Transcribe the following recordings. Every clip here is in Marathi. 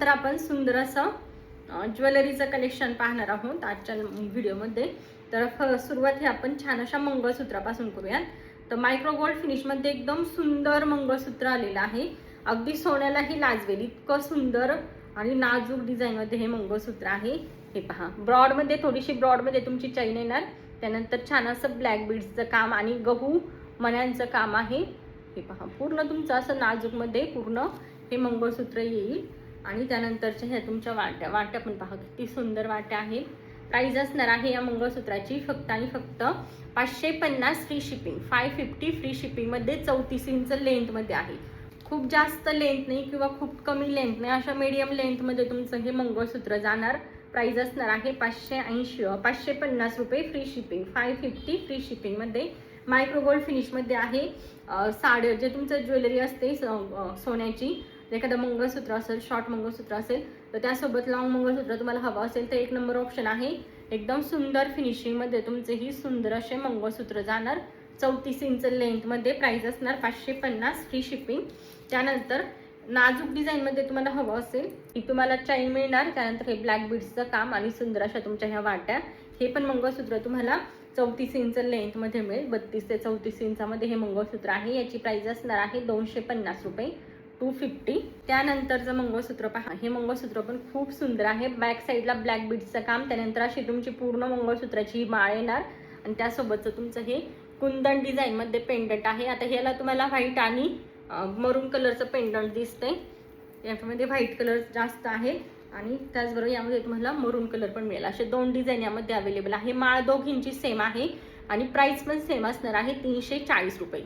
तर आपण सुंदर असं ज्वेलरीचं कलेक्शन पाहणार आहोत आजच्या व्हिडिओमध्ये। तर सुरुवात ही आपण छान अशा मंगळसूत्रापासून करूयात। तर मायक्रो गोल्ड फिनिशमध्ये एकदम सुंदर मंगळसूत्र आलेलं आहे, अगदी सोन्यालाही लाजवेल इतकं सुंदर आणि नाजूक डिझाईनमध्ये हे मंगळसूत्र आहे। हे पहा, ब्रॉडमध्ये थोडीशी ब्रॉडमध्ये तुमची चैन येणार, त्यानंतर छान असं ब्लॅक बीड्सचं काम आणि गहू मण्यांचं काम आहे। हे पहा, पूर्ण तुमचं असं नाजूकमध्ये पूर्ण हे मंगळसूत्र येईल। आणि त्यानंतरच्या ह्या तुमच्या वाट्या पण पहा किती सुंदर वाट्या आहेत। प्राइस असणार आहे या मंगळसूत्राची फक्त आणि फक्त 550 फ्री शिपिंग, 550 फ्री शिपिंग मध्ये 34 इंच लेंथ मध्ये आहे। खूप जास्त लेंथ नाही किंवा खूप कमी लेंथ नाही, अशा मीडियम लेंथ मध्ये तुमचं हे मंगळसूत्र जाणार। प्राइस असणार आहे 550 रुपये फ्री शिपिंग, 550 फ्री शिपिंग मध्ये मायक्रो गोल्ड फिनिश मध्ये आहे। साडे जे तुमचं ज्वेलरी असते सोन्याची, एखादं मंगळसूत्र असेल, शॉर्ट मंगळसूत्र असेल, तर त्यासोबत लॉंग मंगळसूत्र तुम्हाला हवं असेल तर एक नंबर ऑप्शन आहे। एकदम सुंदर फिनिशिंग मध्ये तुमचे ही सुंदर असे मंगळसूत्र जाणार 34 इंच लेंथ मध्ये। प्राइस असणार 550 फ्री शिपिंग। त्यानंतर नाजूक डिझाईन मध्ये तुम्हाला हवं असेल की तुम्हाला चैन मिळणार, त्यानंतर हे ब्लॅक बीड्सचं काम आणि सुंदर अशा तुमच्या ह्या वाट्या, हे पण मंगळसूत्र तुम्हाला 34 इंच लेंथ मध्ये मिळेल। 32 ते 34 इंचामध्ये हे मंगळसूत्र आहे। याची प्राइस असणार आहे 250 रुपये, 250। त्यानंतरचं मंगळसूत्र पहा, हे मंगळसूत्र पण खूप सुंदर आहे। बॅक साईडला ब्लॅक बीड्सचं काम, त्यानंतर अशी तुमची पूर्ण मंगळसूत्राची माळ येणार आणि त्यासोबतचं तुमचं हे कुंदन डिझाईन मध्ये पेंडंट आहे। आता ह्याला तुम्हाला व्हाईट आणि मरून कलरचं पेंडंट दिसतंय, यामध्ये व्हाईट कलर जास्त आहे आणि त्याचबरोबर यामध्ये तुम्हाला मरून कलर पण मिळेल। असे दोन डिझाईन यामध्ये अवेलेबल आहे। माळ दोघींची सेम आहे आणि प्राइस पण सेम असणार आहे 340 रुपये,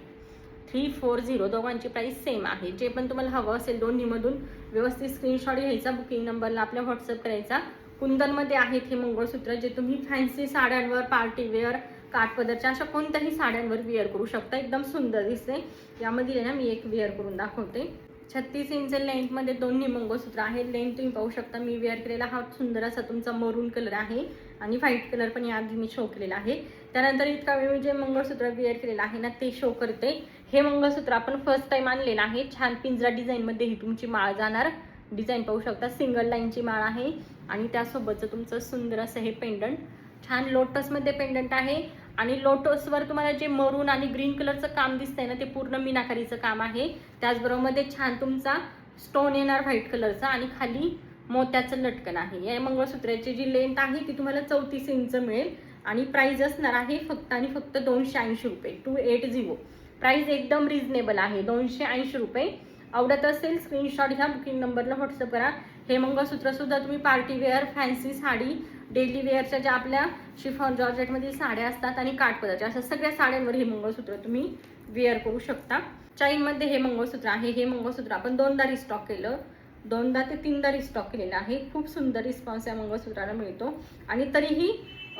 340। दोघांची प्राइस सेम आहे। जे पण तुम्हाला हवं असेल दोन्हीमधून व्यवस्थित स्क्रीनशॉट घ्यायचा, बुकिंग नंबरला आपल्या व्हॉट्सअप करायचा। कुंदनमध्ये आहेत हे मंगळसूत्र, जे तुम्ही फॅन्सी साड्यांवर, पार्टी वेअर, काठपदरच्या अशा कोणत्याही साड्यांवर वेअर करू शकता। एकदम सुंदर दिसते। यामध्ये ना मी एक वेअर करून दाखवते। 36 इंच लेंथ मध्ये दोन्ही मंगळसूत्र आहे। लेंथ तुम्ही पाहू शकता, मी वेअर केलेला हा सुंदर असा तुमचा मरून कलर आहे आणि व्हाईट कलर पण याआधी मी शो केलेला आहे। त्यानंतर इतका वेळ जे मंगळसूत्र वेअर केलेलं आहे ना ते शो करते। हे मंगळसूत्र आपण फर्स्ट टाइम आणलेलं आहे। छान पिंजरा डिझाईन मध्ये ही तुमची माळ जाणार। डिझाईन पाहू शकता, सिंगल लाईनची माळ आहे आणि त्यासोबतचं तुमचं सुंदर असं हे पेंडंट, छान लोटस मध्ये पेंडंट आहे आणि लोटसवर तुम्हाला जे मरून आणि ग्रीन कलरचं काम दिसतंय ना ते पूर्ण मीनाकारीचं काम आहे। त्याचबरोबर मध्ये छान तुमचा स्टोन येणार व्हाईट कलरचा आणि खाली मोत्याचं लटकन आहे। या मंगळसूत्राची जी लेंथ आहे ती तुम्हाला 34 इंच मिळेल आणि प्राइस असणार आहे फक्त आणि फक्त 280 रुपये, 280। प्राइस एकदम रिझनेबल आहे, 280 रुपये। आवडत असेल स्क्रीनशॉट घ्या, बुकिंग नंबरला व्हॉट्सअप करा। हे मंगळसूत्र सुद्धा तुम्ही party wear, fancy sari, daily वेअरच्या ज्या आपल्या शिफॉन जॉर्जेटमधील साड्या असतात आणि काठपदरच्या अशा सगळ्या साड्यांवर हे मंगळसूत्र तुम्ही वेअर करू शकता। चैन मध्ये हे मंगळसूत्र आहे। हे मंगळसूत्र आपण 2दा रिस्टॉक केलं, 2दा ते 3दा रिस्टॉक केलेलं आहे। खूप सुंदर रिस्पॉन्स या मंगळसूत्राला मिळतो आणि तरीही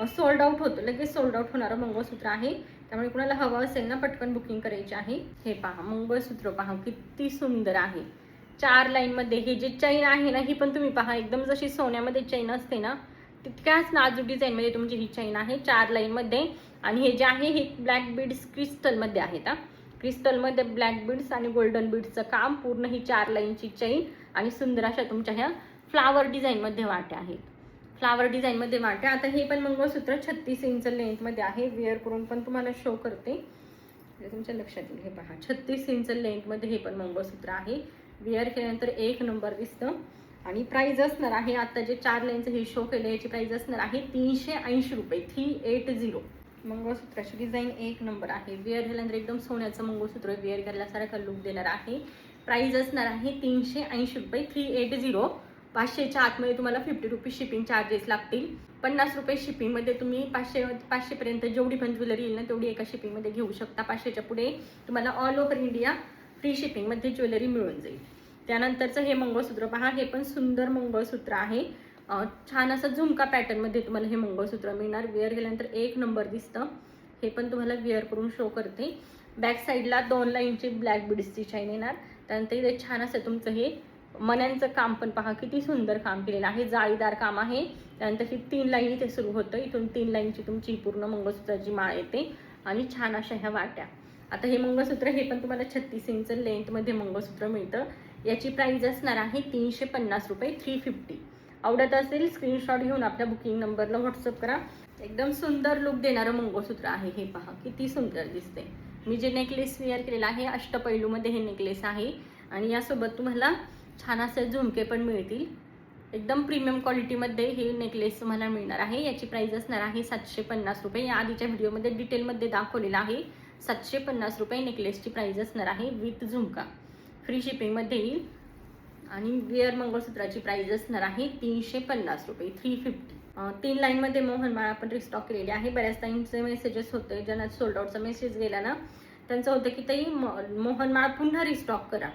सोल्ड आउट होतो, लगेच सोल्ड आउट होणारं मंगळसूत्र आहे। त्यामुळे कुणाला हवं असेल ना पटकन बुकिंग करायची आहे। हे पहा, मंगळसूत्र पहा किती सुंदर आहे। 4 लाईन मध्ये हे जे चैन आहे ना ही पण तुम्ही पहा, एकदम जशी सोन्यामध्ये चैन असते ना तितक्याच नाजूक डिझाईन मध्ये तुमची ही चैन आहे 4 लाईन मध्ये। आणि हे जे आहे हे ब्लॅक बीड्स क्रिस्टल मध्ये आहेत। क्रिस्टल मध्ये ब्लॅक बीड्स आणि गोल्डन बीड्सचं काम, पूर्ण ही 4 लाईनची चैन आणि सुंदर अशा तुमच्या ह्या फ्लावर डिझाईन मध्ये वाट्या आहेत, फ्लावर डिझाईन मध्ये वाट्या। आता हे पण मंगळसूत्र 36 इंच लेंथ मध्ये आहे। वेअर करून पण तुम्हाला शो करते, तुमच्या लक्षात येईल। हे पहा, 36 इंच लेंथ मध्ये हे पण मंगळसूत्र आहे। वेअर केल्यानंतर एक नंबर दिसतं आणि प्राइस असणार आहे, आता जे 4 लाईनचं हे शो केलं याची प्राइस असणार आहे 380 रुपये, 380। मंगळसूत्राची डिझाईन एक नंबर आहे। वेअर केल्यानंतर एकदम सोन्याचं मंगळसूत्र वेअर केल्यासारखा लुक देणार आहे। प्राइस असणार आहे 380 रुपये, 380। 500च्या आतमध्ये तुम्हाला 50 रुपीज शिपिंग चार्जेस लागतील। 50 रुपये शिपिंग मध्ये तुम्ही 500 पर्यंत जेवढी पण ज्वेलरी येईल ना तेवढी एका शिपिंग मध्ये घेऊ शकता। 500च्या पुढे तुम्हाला all over India free shipping मध्ये ज्वेलरी मिळून जाईल। त्यानंतरचं हे मंगळसूत्र पहा, हे पण सुंदर मंगळसूत्र आहे। छान असं झुमका पॅटर्न मध्ये तुम्हाला हे मंगळसूत्र मिळणार। वेअर केल्यानंतर एक नंबर दिसतं। हे पण तुम्हाला वेअर करून शो करते। बॅक साईडला 2 लाईनची ब्लॅक बीड्सची चैन येणार, त्यानंतर इथे छान असं तुमचं हे मण्यांचं काम पण पहा किती सुंदर काम केलेलं आहे, जाळीदार काम आहे। त्यानंतर ही 3 लाईन इथे सुरू होतं, इथून 3 लाईनची तुमची पूर्ण मंगळसूत्राची माळ येते आणि छान अशा ह्या वाट्या। आता हे मंगळसूत्र हे पण तुम्हाला 36 इंच लेंथ मध्ये मंगळसूत्र मिळतं। याची प्राइस असणार आहे 350 रुपये, 350. आवडत असेल स्क्रीनशॉट घेऊन आपल्या बुकिंग नंबरला व्हॉट्सअप करा. एकदम सुंदर लुक देणारं मंगळसूत्र आहे हे. पहा किती सुंदर दिसते. मी जे नेकलेस वेअर केलेला आहे अष्टपैलूमध्ये हे नेकलेस आहे आणि यासोबत तुम्हाला छान असे झुमके पण मिळतील. एकदम प्रीमियम क्वालिटीमध्ये हे नेकलेस तुम्हाला मिळणार आहे. याची प्राइस असणार आहे 750 रुपये. या आधीच्या व्हिडिओमध्ये डिटेलमध्ये दाखवलेलं आहे. 750 रुपये नेकलेसची प्राइस असणार आहे विथ झुमका. फ्री शिपिंगमध्ये येईल. आणि वेअर मंगळसूत्राची प्राइस असणार आहे 350 रुपये, 350. 3 लाईनमध्ये मोहनमाळ आपण रिस्टॉक केलेली आहे. बऱ्याच टाईमचे मेसेजेस होते, ज्यांना सोल्ड आउटचा मेसेज गेला ना त्यांचं होतं की ताई मोहनमाळ पुन्हा रिस्टॉक करा.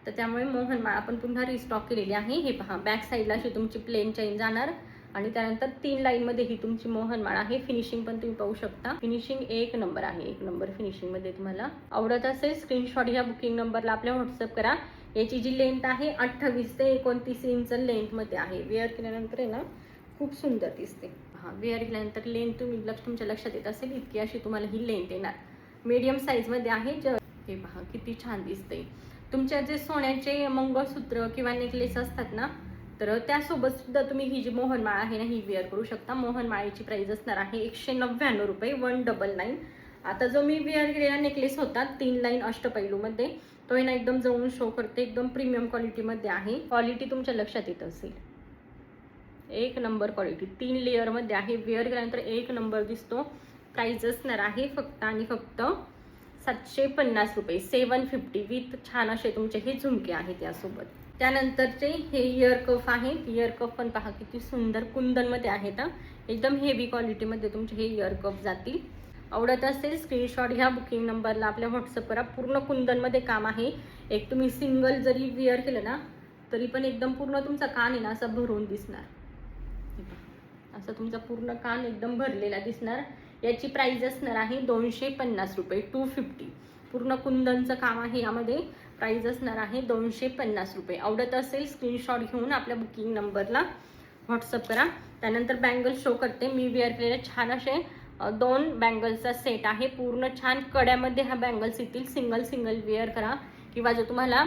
तर त्यामुळे मोहनमाळ आपण पुन्हा रिस्टॉक केलेली आहे. हे पहा बॅक साईडला अशी तुमची प्लेन चेन जाणार आणि त्यानंतर 3 लाईनमध्ये ही तुमची मोहनमाळ आहे. फिनिशिंग पण तुम्ही पाहू शकता. फिनिशिंग 1 नंबर आहे. 1 नंबर फिनिशिंगमध्ये. तुम्हाला आवडत असेल स्क्रीनशॉट या बुकिंग नंबरला आपल्या व्हॉट्सअप करा. याची जी लेंथ आहे 28 ते 29 इंच लेंथमध्ये आहे. वेअर केल्यानंतर आहे ना खूप सुंदर दिसते. वेअर केल्यानंतर लेंथ तुमच्या लक्षात येत असेल इतकी अशी तुम्हाला ही लेंथ येणार. मीडियम साईजमध्ये आहे. हे पहा किती छान दिसते. तुमच्या जे सोन्याचे मंगळसूत्र किंवा नेकलेस असतात ना तर त्यासोबत सुद्धा तुम्ही ही जी मोहनमाळ आहे ना ही वेअर करू शकता. मोहनमाळेची प्राइस असणार आहे 199 रुपये, 199. आता जो मी वेअर केलेला नेकलेस होता 3 लाईन अष्टपैलूमध्ये तो ना एकदम जवळून शो करते. एकदम प्रीमियम क्वालिटीमध्ये आहे. क्वालिटी तुमच्या लक्षात येत असेल. 1 नंबर क्वालिटी. 3 लेअरमध्ये आहे. वेअर केल्यानंतर 1 नंबर दिसतो. प्राइस असणार आहे फक्त आणि फक्त 750 रुपये, 750 विथ छान असे तुमचे हे झुमके आहेत यासोबत. त्यानंतरचे हे इयर कफ आहेत. इयर कफ पण पहा किती सुंदर कुंदनमध्ये आहेत. एकदम हेवी क्वालिटीमध्ये तुमचे हे इयर कफ जातील. आवडत असेल स्क्रीनशॉट घ्या. बुकिंग नंबरला आपल्या व्हॉट्सअप करा. पूर्ण कुंदनमध्ये काम आहे. एक तुम्ही सिंगल जरी वेअर केलं ना तरी पण एकदम पूर्ण तुमचा कान आहे ना असा भरून दिसणार. असं तुमचा पूर्ण कान एकदम भरलेला दिसणार. याची प्राइस असणार आहे 250 रुपये, 250. पूर्ण कुंदनचं काम आहे यामध्ये. प्राइस असणार आहे 250 रुपये. आवडत असेल स्क्रीनशॉट घेऊन आपल्या बुकिंग नंबरला व्हॉट्सअप करा. त्यानंतर बँगल शो करते. मी वेअर केलेले छान असे 2 बँगलचा सेट आहे. पूर्ण छान कड्यामध्ये हा बँगल्स येतील. सिंगल वेअर करा किंवा जर तुम्हाला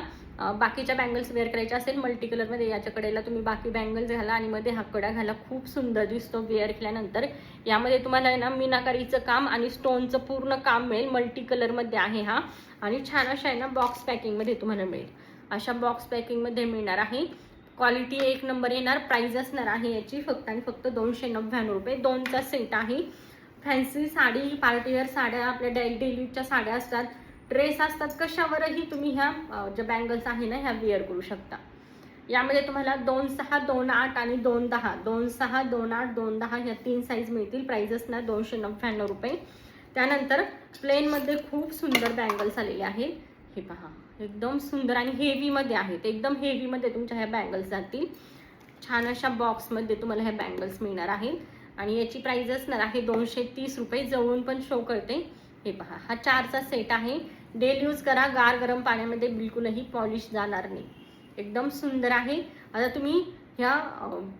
बाकीच्या बँगल्स वेअर करायच्या असेल मल्टी कलरमध्ये याच्या कडेला तुम्ही बाकी बँगल्स घाला आणि मध्ये हा कडा घाला. खूप सुंदर दिसतो वेअर केल्यानंतर. यामध्ये तुम्हाला ना मीनाकारीचं काम आणि स्टोनचं पूर्ण काम मिळेल. मल्टी कलरमध्ये आहे हा आणि छान अशा आहे ना बॉक्स पॅकिंगमध्ये तुम्हाला मिळेल. अशा बॉक्स पॅकिंगमध्ये मिळणार आहे. क्वालिटी 1 नंबर येणार. प्राइस असणार आहे याची फक्त आणि फक्त 299 रुपये. 2चा सेट आहे. फॅन्सी साडी, पार्टीवेअर साड्या, आपल्या डेलीच्या साड्या असतात, ड्रेस असतात, कशावरही तुम्ही ह्या ज्या बँगल्स आहे ना ह्या वेअर करू शकता. यामध्ये तुम्हाला 2,6, 2,8 आणि 2,10, 2,6, 2,8, 2,10 ह्या 3 साईज मिळतील. प्राइस असणार 299 रुपये. त्यानंतर प्लेनमध्ये खूप सुंदर बँगल्स आलेले आहेत. हे पहा एकदम सुंदर आणि हेवीमध्ये आहेत. एकदम हेवीमध्ये तुमच्या ह्या बँगल्स जातील. छान अशा बॉक्समध्ये तुम्हाला ह्या बँगल्स मिळणार आहेत आणि याची प्राइस असणार आहे 230 रुपये. जवळून पण शो करते. हे पहा हा 4चा सेट आहे. डेली यूज करा. गार गरम पाण्यामध्ये बिलकुलही पॉलिश जाणार नाही. एकदम सुंदर आहे. आता तुम्ही ह्या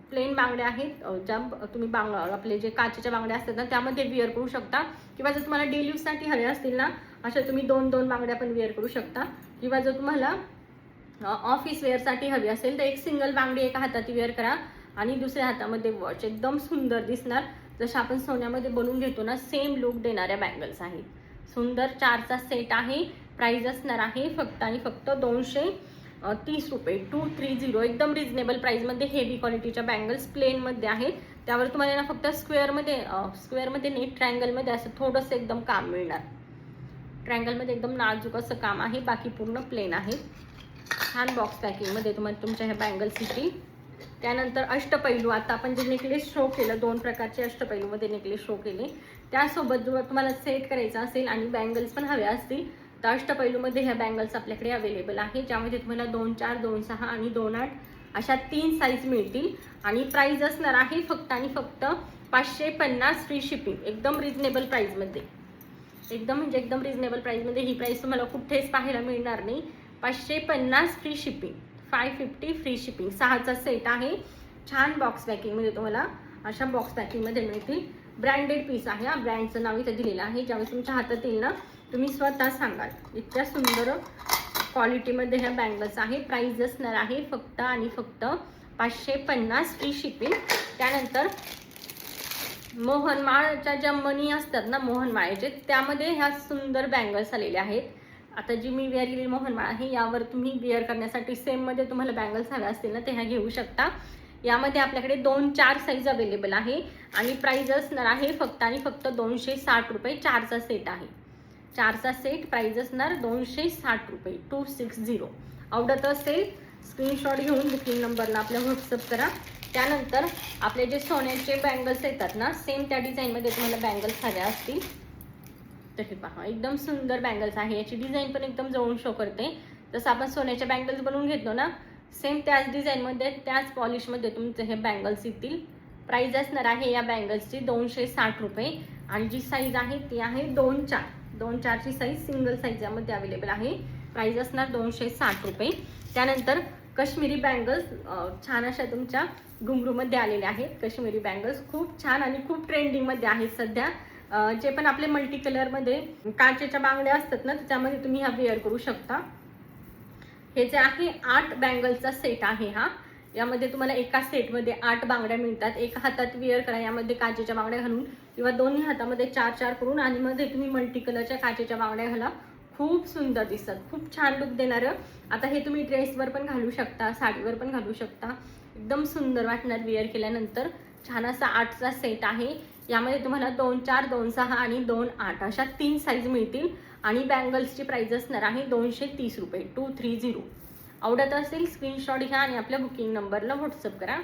प्लेन बांगड्या आहेत ज्या तुम्ही आपले जे काचेच्या बांगड्या असतात ना त्यामध्ये वेअर करू शकता किंवा जर तुम्हाला डेली यूजसाठी हवे असतील ना अशा तुम्ही 2-2 बांगड्या पण वेअर करू शकता किंवा जर तुम्हाला ऑफिस वेअरसाठी हवी असेल तर एक सिंगल बांगडी एका हातात वेअर करा आणि दुसऱ्या हातामध्ये वॉच. एकदम सुंदर दिसणार. जसं आपण सोन्यामध्ये बनवून घेतो ना सेम लुक देणाऱ्या बँगल्स आहेत. सुंदर 4चा सेट आहे. प्राइस असणार आहे फक्त आणि फक्त 230 रुपये, 230. एकदम रिजनेबल प्राइसमध्ये हेवी क्वालिटीच्या बँगल्स प्लेनमध्ये आहेत. त्यावर तुम्हाला ना फक्त स्क्वेअरमध्ये नाही ट्रायंगलमध्ये असं थोडंसं एकदम काम मिळणार. ट्रायंगलमध्ये एकदम नाजूक असं काम आहे. बाकी पूर्ण प्लेन आहे. छान बॉक्स पॅकिंगमध्ये तुम्हाला तुमच्या ह्या बँगल्स येतील. त्यानंतर अष्टपैलू. आता आपण जे नेकलेस शो केलं 2 प्रकारचे अष्टपैलूमध्ये नेकलेस शो केले त्यासोबत जर तुम्हाला सेट करायचा असेल आणि बँगल्स पण हव्या असतील तर अष्टपैलूमध्ये ह्या बँगल्स आपल्याकडे अवेलेबल आहे ज्यामध्ये तुम्हाला 2,4, 2,6 आणि 2,8 अशा 3 साईज मिळतील आणि प्राइस असणार आहे फक्त आणि फक्त 550 फ्री शिपिंग. एकदम रिजनेबल प्राइसमध्ये. एकदम रिजनेबल प्राइसमध्ये. ही प्राइस तुम्हाला कुठेच पाहायला मिळणार नाही. 550 फ्री शिपिंग, 550 फ्री शिपिंग. 6चा सेट आहे. छान बॉक्स पॅकिंगमध्ये तुम्हाला अशा बॉक्स पॅकिंगमध्ये मिळतील. ब्रँडेड पीस आहे. हा ब्रँडचं नाव इथे दिलेलं आहे. ज्यावेळेस तुमच्या हातात येईल ना तुम्ही स्वतः सांगाल. इतक्या सुंदर क्वालिटीमध्ये ह्या बँगल्स आहे. प्राइस असणार आहे फक्त आणि फक्त 550 फ्री शिपिंग. त्यानंतर मोहनमाळच्या ज्या मणी असतात ना मोहनमाळेचे, त्यामध्ये ह्या सुंदर बँगल्स आलेले आहेत. आता जी मी वेअर केलेली मोहनमाळ आहे यावर तुम्ही वेअर करण्यासाठी सेममध्ये तुम्हाला बँगल्स हव्या असतील ना ते ह्या घेऊ शकता. यामध्ये आपल्याकडे 2-4 साईज अवेलेबल आहे आणि प्राइस असणार आहे फक्त आणि फक्त 260 रुपये. 4चा सेट आहे. 4चा सेट प्राइस असणार 260 रुपये 260. आवडत असेल स्क्रीनशॉट घेऊन बुकिंग नंबरला आपल्या व्हॉट्सअप करा. त्यानंतर आपले जे सोन्याचे बँगल्स येतात ना सेम त्या डिझाईनमध्ये तुम्हाला बँगल्स हव्या असतील तर हे पहा, एकदम सुंदर बँगल्स आहे. याची डिझाईन पण एकदम जवळून शो करते. जसं आपण सोन्याच्या बँगल्स बनवून घेतो ना सेम त्याच डिझाईनमध्ये त्याच पॉलिशमध्ये तुमचे हे बँगल्स येतील. प्राइस असणार आहे या बँगल्सची 260 रुपये आणि जी साईज आहे ती आहे 2-4. 2-4ची साईज सिंगल साईज यामध्ये अवेलेबल आहे. प्राइस असणार 260 रुपये. त्यानंतर काश्मीरी बँगल्स छान अशा तुमच्या घुंगरूमध्ये आलेले आहेत. काश्मीरी बँगल्स खूप छान आणि खूप ट्रेंडिंगमध्ये आहेत सध्या. जे पण आपले मल्टी कलरमध्ये काचेच्या बांगड्या असतात ना त्याच्यामध्ये तुम्ही हा वेअर करू शकता. हे जे आहे 8 बँगल्सचा सेट आहे हा. यामध्ये तुम्हाला एका सेटमध्ये 8 बांगड्या मिळतात. एक हातात वेअर करा यामध्ये काचेच्या बांगड्या घालून किंवा दोन्ही हातामध्ये 4-4 करून आणि मध्ये तुम्ही मल्टी कलरच्या काचेच्या बांगड्या घाला. खूप सुंदर दिसतात. खूप छान लुक देणारं. आता हे तुम्ही ड्रेसवर पण घालू शकता, साडीवर पण घालू शकता. एकदम सुंदर वाटणार वेअर केल्यानंतर. छान असा 8चा सेट आहे. यामध्ये तुम्हाला 2-4, 2-6 आणि 2-8 अशा 3 साईज मिळतील आणि बँगल्सची प्राइस असणार आहे 230 रुपये 230. आवडत असेल स्क्रीनशॉट घ्या आणि आपल्या बुकिंग नंबरला व्हॉट्सअप करा.